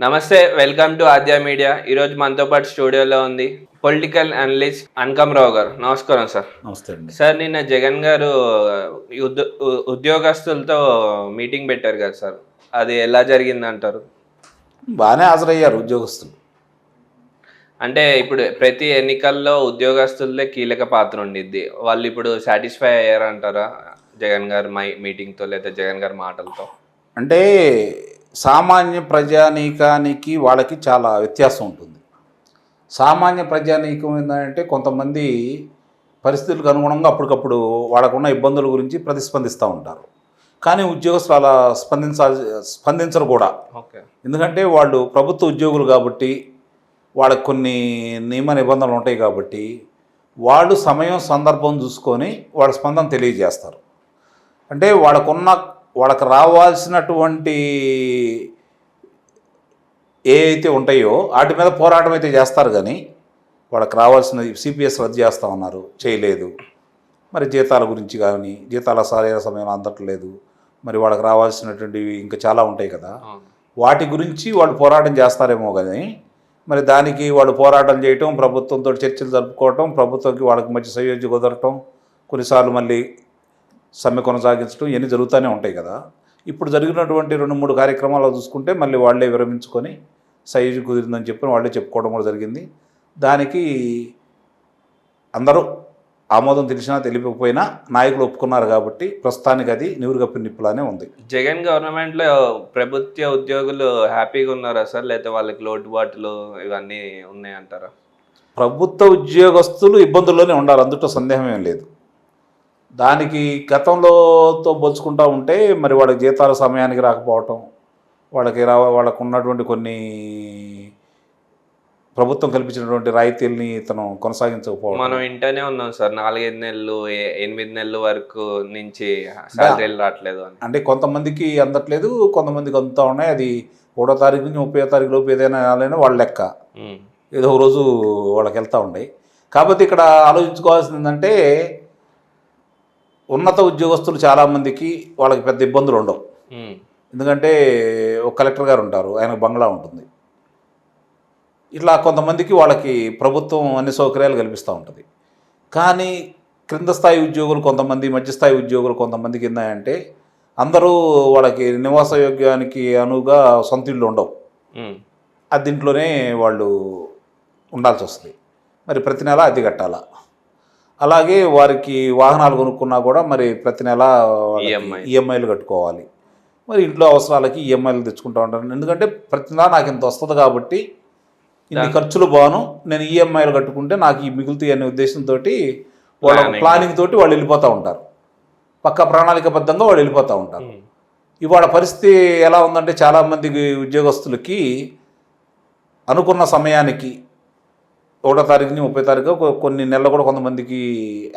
నమస్తే, welcome to Aadya media. ఈరోజు మనతో పాటు స్టూడియోలో ఉంది పొలిటికల్ అనలిస్ట్ రావు గారు. నమస్కారం సార్. నమస్తే అండి. సార్, నిన్న జగన్ గారు ఉద్యోగస్తులతో మీటింగ్ పెట్టారు కదా సార్, అది ఎలా జరిగింది అంటారు? బాగానే హాజరయ్యారు ఉద్యోగస్తులు. అంటే ఇప్పుడు ప్రతి ఎన్నికల్లో ఉద్యోగస్తులే కీలక పాత్ర ఉండిద్ది. వాళ్ళు ఇప్పుడు సాటిస్ఫై అయ్యారంటారా జగన్ గారు మీటింగ్తో లేదా జగన్ గారి మాటలతో? అంటే సామాన్య ప్రజానీకానికి వాళ్ళకి చాలా వ్యత్యాసం ఉంటుంది. సామాన్య ప్రజానీకం ఏంటంటే కొంతమంది పరిస్థితులకు అనుగుణంగా అప్పటికప్పుడు వాళ్ళకున్న ఇబ్బందుల గురించి ప్రతిస్పందిస్తూ ఉంటారు. కానీ ఉద్యోగస్తులు అలా స్పందించరు కూడా. ఓకే. ఎందుకంటే వాళ్ళు ప్రభుత్వ ఉద్యోగులు కాబట్టి వాళ్ళకి కొన్ని నియమ నిబంధనలు ఉంటాయి కాబట్టి వాళ్ళు సమయం సందర్భం చూసుకొని వాళ్ళ స్పందన తెలియజేస్తారు. అంటే వాళ్ళకు రావాల్సినటువంటి ఏ అయితే ఉంటాయో వాటి మీద పోరాటం అయితే చేస్తారు. కానీ వాళ్ళకి రావాల్సిన సిపిఎస్ రద్దు చేస్తూ ఉన్నారు, చేయలేదు. మరి జీతాల గురించి కానీ జీతాల సరైన సమయం అందట్లేదు. మరి వాళ్ళకి రావాల్సినటువంటివి ఇంకా చాలా ఉంటాయి కదా, వాటి గురించి వాళ్ళు పోరాటం చేస్తారేమో. కానీ మరి దానికి వాళ్ళు పోరాటం చేయటం, ప్రభుత్వంతో చర్చలు జరుపుకోవటం, ప్రభుత్వంకి వాళ్ళకి మధ్య సయోధ్య కుదరటం, కొన్నిసార్లు మళ్ళీ సమ్మె కొనసాగించడం, ఇవన్నీ జరుగుతూనే ఉంటాయి కదా. ఇప్పుడు జరిగినటువంటి 2-3 కార్యక్రమాలు చూసుకుంటే మళ్ళీ వాళ్ళే విరమించుకొని సయోధ్య కుదిరిందని చెప్పి వాళ్ళే చెప్పుకోవడం కూడా జరిగింది. దానికి అందరూ ఆమోదం తెలిసినా తెలియకపోయినా నాయకులు ఒప్పుకున్నారు కాబట్టి ప్రస్తుతానికి అది నివురుగప్పిన నిప్పులానే ఉంది. జగన్ గవర్నమెంట్లో ప్రభుత్వ ఉద్యోగులు హ్యాపీగా ఉన్నారా సార్, లేదా వాళ్ళకి లోటుబాట్లు ఇవన్నీ ఉన్నాయంటారా? ప్రభుత్వ ఉద్యోగస్తులు ఇబ్బందుల్లోనే ఉండాలి, అందులో సందేహం ఏం లేదు. దానికి గతంలోతో పోల్చుకుంటూ ఉంటే మరి వాళ్ళకి జీతాల సమయానికి రాకపోవటం, వాళ్ళకు ఉన్నటువంటి కొన్ని ప్రభుత్వం కల్పించినటువంటి రాయితీల్ని ఇతను కొనసాగించకపోవడం మనం ఇంటనే ఉన్నాం సార్. 4-5 నెలలు 8 నెలల వరకు నుంచి శాలరీలు రావట్లేదు అని. అంటే కొంతమందికి అందట్లేదు, కొంతమందికి అందుతూ ఉన్నాయి. అది 1వ తారీఖు నుంచి 30వ తారీఖు లోపు ఏదైనా వాళ్ళ లెక్క, ఏదో ఒక రోజు వాళ్ళకి వెళ్తూ ఉన్నాయి. కాబట్టి ఇక్కడ ఆలోచించుకోవాల్సింది ఏంటంటే ఉన్నత ఉద్యోగస్తులు చాలామందికి వాళ్ళకి పెద్ద ఇబ్బందులు ఉండవు. ఎందుకంటే ఒక కలెక్టర్ గారు ఉంటారు, ఆయనకు బంగ్లా ఉంటుంది. ఇట్లా కొంతమందికి వాళ్ళకి ప్రభుత్వం అన్ని సౌకర్యాలు కల్పిస్తూ ఉంటుంది. కానీ క్రింద స్థాయి ఉద్యోగులు కొంతమంది, మధ్యస్థాయి ఉద్యోగులు కొంతమందికి ఏంటంటే అందరూ వాళ్ళకి నివాస యోగ్యానికి అనువుగా సొంత ఇళ్ళు ఉండవు, అద్దీంట్లోనే వాళ్ళు ఉండాల్సి వస్తుంది. మరి ప్రతి నెల అద్దె కట్టాలా. అలాగే వారికి వాహనాలు కొనుక్కున్నా కూడా మరి ప్రతి నెల ఈఎంఐలు కట్టుకోవాలి. మరి ఇంట్లో అవసరాలకి ఈఎంఐలు తెచ్చుకుంటూ ఉంటాను. ఎందుకంటే ప్రతి నెల నాకు ఇంత వస్తుంది కాబట్టి ఇన్ని ఖర్చులు బాను, నేను ఈఎంఐలు కట్టుకుంటే నాకు ఈ మిగులుతాయి అనే ఉద్దేశంతో వాళ్ళ ప్లానింగ్ తోటి వాళ్ళు వెళ్ళిపోతూ ఉంటారు. పక్క ప్రణాళికబద్ధంగా వాళ్ళు వెళ్ళిపోతూ ఉంటారు. ఇవాళ పరిస్థితి ఎలా ఉందంటే చాలామంది ఉద్యోగస్తులకి అనుకున్న సమయానికి 1వ తారీఖు నుంచి 30వ తారీఖు కొన్ని నెలలు కూడా కొంతమందికి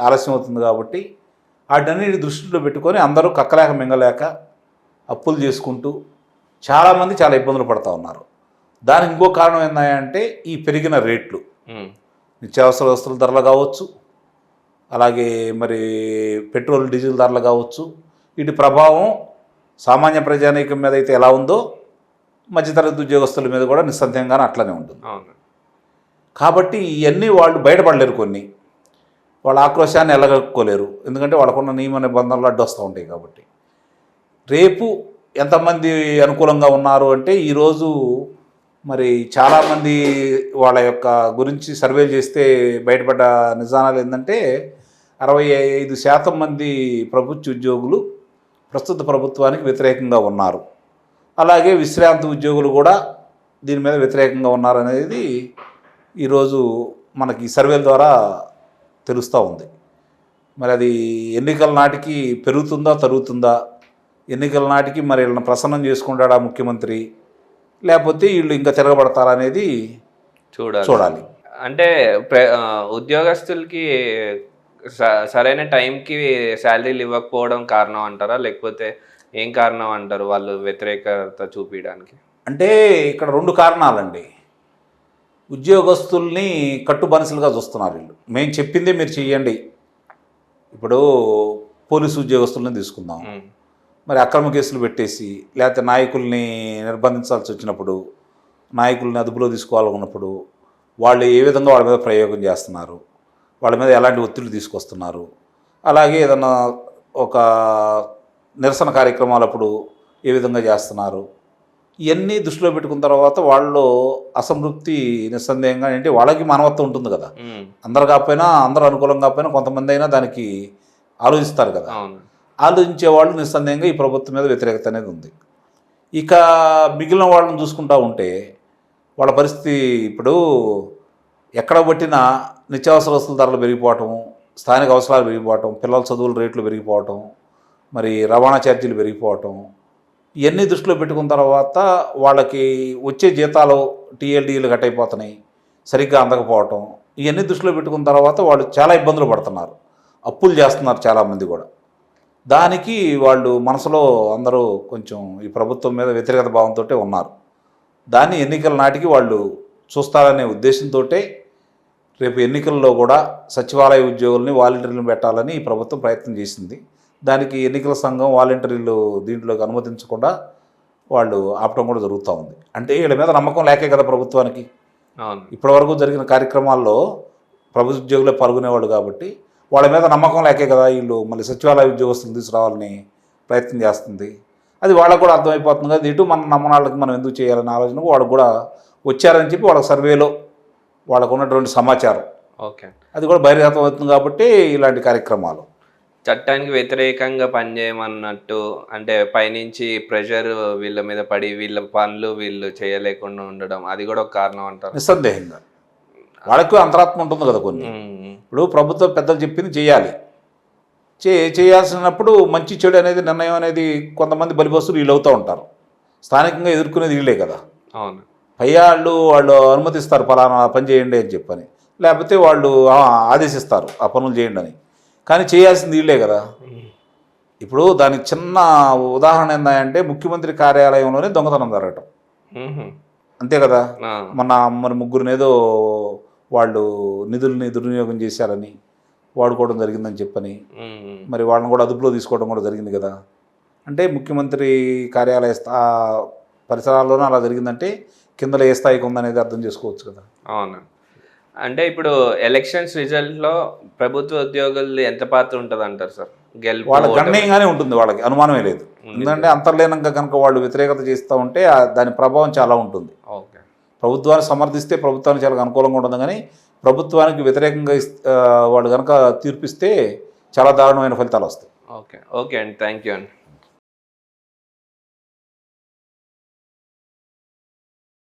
ఆలస్యం అవుతుంది. కాబట్టి వాటన్నిటి దృష్టిలో పెట్టుకొని అందరూ కక్కలేక మింగలేక అప్పులు చేసుకుంటూ చాలామంది చాలా ఇబ్బందులు పడుతూ ఉన్నారు. దానికి ఇంకో కారణం ఏంటంటే ఈ పెరిగిన రేట్లు, నిత్యావసర వస్తువుల ధరలు కావచ్చు, అలాగే మరి పెట్రోల్ డీజిల్ ధరలు కావచ్చు. వీటి ప్రభావం సామాన్య ప్రజానీకం మీద అయితే ఎలా ఉందో మధ్యతరగతి ఉద్యోగస్తుల మీద కూడా నిస్సందేహంగానే అట్లనే ఉంటుంది. కాబట్టి ఇవన్నీ వాళ్ళు బయటపడలేరు. కొన్ని వాళ్ళ ఆక్రోశాన్ని ఎల్లగలుపుకోలేరు, ఎందుకంటే వాళ్ళకున్న నియమ నిబంధనలు అడ్డొస్తూ ఉంటాయి. కాబట్టి రేపు ఎంతమంది అనుకూలంగా ఉన్నారు అంటే ఈరోజు మరి చాలామంది వాళ్ళ యొక్క గురించి సర్వేలు చేస్తే బయటపడ్డ నిజానాలు ఏంటంటే 65% మంది ప్రభుత్వ ఉద్యోగులు ప్రస్తుత ప్రభుత్వానికి వ్యతిరేకంగా ఉన్నారు. అలాగే విశ్రాంతి ఉద్యోగులు కూడా దీని మీద వ్యతిరేకంగా ఉన్నారనేది ఈరోజు మనకి సర్వేల ద్వారా తెలుస్తూ ఉంది. మరి అది ఎన్నికల నాటికి పెరుగుతుందా తరుగుతుందా, ఎన్నికల నాటికి మరి వీళ్ళని ప్రసన్నం చేసుకుంటాడా ముఖ్యమంత్రి, లేకపోతే వీళ్ళు ఇంకా తిరగబడతారనేది చూడాలి. అంటే ఉద్యోగస్తులకి సరైన టైంకి శాలరీలు ఇవ్వకపోవడం కారణం అంటారా, లేకపోతే ఏం కారణం అంటారు వాళ్ళు వ్యతిరేకత చూపించడానికి? అంటే ఇక్కడ 2 కారణాలండి. ఉద్యోగస్తుల్ని కట్టుబనిసలుగా చూస్తున్నారు వీళ్ళు. మేము చెప్పిందే మీరు చెయ్యండి. ఇప్పుడు పోలీసు ఉద్యోగస్తుల్ని తీసుకుందాం. మరి అక్రమ కేసులు పెట్టేసి లేకపోతే నాయకుల్ని నిర్బంధించాల్సి వచ్చినప్పుడు నాయకుల్ని అదుపులో తీసుకోవాలన్నప్పుడు వాళ్ళు ఏ విధంగా వాళ్ళ మీద ప్రయోగం చేస్తున్నారు, వాళ్ళ మీద ఎలాంటి ఒత్తిడి తీసుకొస్తున్నారు, అలాగే ఏదన్నా ఒక నిరసన కార్యక్రమాలప్పుడు ఏ విధంగా చేస్తున్నారు, ఇవన్నీ దృష్టిలో పెట్టుకున్న తర్వాత వాళ్ళు అసంతృప్తి నిస్సందేహంగా ఏంటి వాళ్ళకి మానవత్వం ఉంటుంది కదా. అందరు కాకపోయినా అందరూ అనుకూలంగా కాకపోయినా కొంతమంది అయినా దానికి ఆలోచిస్తారు కదా. ఆలోచించే వాళ్ళు నిస్సందేహంగా ఈ ప్రభుత్వం మీద వ్యతిరేకత అనేది ఉంది. ఇక మిగిలిన వాళ్ళని చూసుకుంటా ఉంటే వాళ్ళ పరిస్థితి ఇప్పుడు ఎక్కడ పట్టినా నిత్యావసర వస్తువుల ధరలు పెరిగిపోవటం, స్థానిక అవసరాలు పెరిగిపోవటం, పిల్లల చదువుల రేట్లు పెరిగిపోవటం, మరి రవాణా ఛార్జీలు పెరిగిపోవటం, ఇవన్నీ దృష్టిలో పెట్టుకున్న తర్వాత వాళ్ళకి వచ్చే జీతాలు టీఎల్డీలు కట్ అయిపోతున్నాయి, సరిగ్గా అందకపోవటం, ఇవన్నీ దృష్టిలో పెట్టుకున్న తర్వాత వాళ్ళు చాలా ఇబ్బందులు పడుతున్నారు, అప్పులు చేస్తున్నారు చాలామంది కూడా. దానికి వాళ్ళు మనసులో అందరూ కొంచెం ఈ ప్రభుత్వం మీద వ్యతిరేకత భావంతో ఉన్నారు. దాన్ని ఎన్నికల నాటికి వాళ్ళు చూస్తారనే ఉద్దేశంతో రేపు ఎన్నికల్లో కూడా సచివాలయ ఉద్యోగుల్ని వాలంటీర్లను పెట్టాలని ఈ ప్రభుత్వం ప్రయత్నం చేసింది. దానికి ఎన్నికల సంఘం వాలంటీర్లు దీంట్లోకి అనుమతించకుండా వాళ్ళు ఆపడం కూడా జరుగుతూ ఉంది. అంటే వీళ్ళ మీద నమ్మకం లేకే కదా ప్రభుత్వానికి. ఇప్పటివరకు జరిగిన కార్యక్రమాల్లో ప్రభుత్వ ఉద్యోగులే పాల్గొనేవాళ్ళు కాబట్టి వాళ్ళ మీద నమ్మకం లేకే కదా వీళ్ళు మళ్ళీ సచివాలయ ఉద్యోగస్తులు తీసుకురావాలని ప్రయత్నం చేస్తుంది. అది వాళ్ళకు కూడా అర్థమైపోతుంది కదా, ఇటు మన నమ్మనాళ్ళకి మనం ఎందుకు చేయాలనే ఆలోచన వాళ్ళకు కూడా వచ్చారని చెప్పి వాళ్ళ సర్వేలో వాళ్ళకు ఉన్నటువంటి సమాచారం అది కూడా బహిర్గతం అవుతుంది కాబట్టి ఇలాంటి కార్యక్రమాలు. చట్టానికి వ్యతిరేకంగా పనిచేయమన్నట్టు అంటే పైనుంచి ప్రెషర్ వీళ్ళ మీద పడి వీళ్ళ పనులు వీళ్ళు చేయలేకుండా ఉండడం అది కూడా ఒక కారణం అంటారు. నిస్సందేహంగా వాళ్ళకు అంతరాత్మ ఉంటుంది కదా కొన్ని. ఇప్పుడు ప్రభుత్వం పెద్దలు చెప్పింది చేయాలి, చేయాల్సినప్పుడు మంచి చెడు అనేది నిర్ణయం అనేది కొంతమంది బలిపస్తులు వీళ్ళు అవుతూ ఉంటారు. స్థానికంగా ఎదుర్కొనేది వీళ్ళే కదా. అవును, వాళ్ళు అనుమతిస్తారు పలానా పని చేయండి అని చెప్పని, లేకపోతే వాళ్ళు ఆదేశిస్తారు ఆ పనులు చేయండి అని, కానీ చేయాల్సింది వీళ్ళే కదా. ఇప్పుడు దానికి చిన్న ఉదాహరణ ఏంటంటే ముఖ్యమంత్రి కార్యాలయంలోనే దొంగతనం జరగటం అంతే కదా. మరి ముగ్గురిని ఏదో వాళ్ళు నిధుల్ని దుర్వినియోగం చేశారని వాడుకోవడం జరిగిందని చెప్పని మరి వాళ్ళని కూడా అదుపులో తీసుకోవడం కూడా జరిగింది కదా. అంటే ముఖ్యమంత్రి కార్యాలయ పరిసరాల్లోనే అలా జరిగిందంటే కిందలో ఏ స్థాయికి ఉందనేది అర్థం చేసుకోవచ్చు కదా. అవును, అంటే ఇప్పుడు ఎలక్షన్స్ రిజల్ట్లో ప్రభుత్వ ఉద్యోగులు ఎంత పాత్ర ఉంటుంది అంటారు సార్? వాళ్ళ గణనీయంగానే ఉంటుంది, వాళ్ళకి అనుమానమే లేదు. ఎందుకంటే అంతర్లీనంగా కనుక వాళ్ళు వ్యతిరేకత చేస్తూ ఉంటే దాని ప్రభావం చాలా ఉంటుంది. ప్రభుత్వాన్ని సమర్థిస్తే ప్రభుత్వానికి చాలా అనుకూలంగా ఉంటుంది, కానీ ప్రభుత్వానికి వ్యతిరేకంగా వాళ్ళు కనుక తీర్పిస్తే చాలా దారుణమైన ఫలితాలు వస్తాయి. ఓకే అండి, థ్యాంక్ యూ అండి.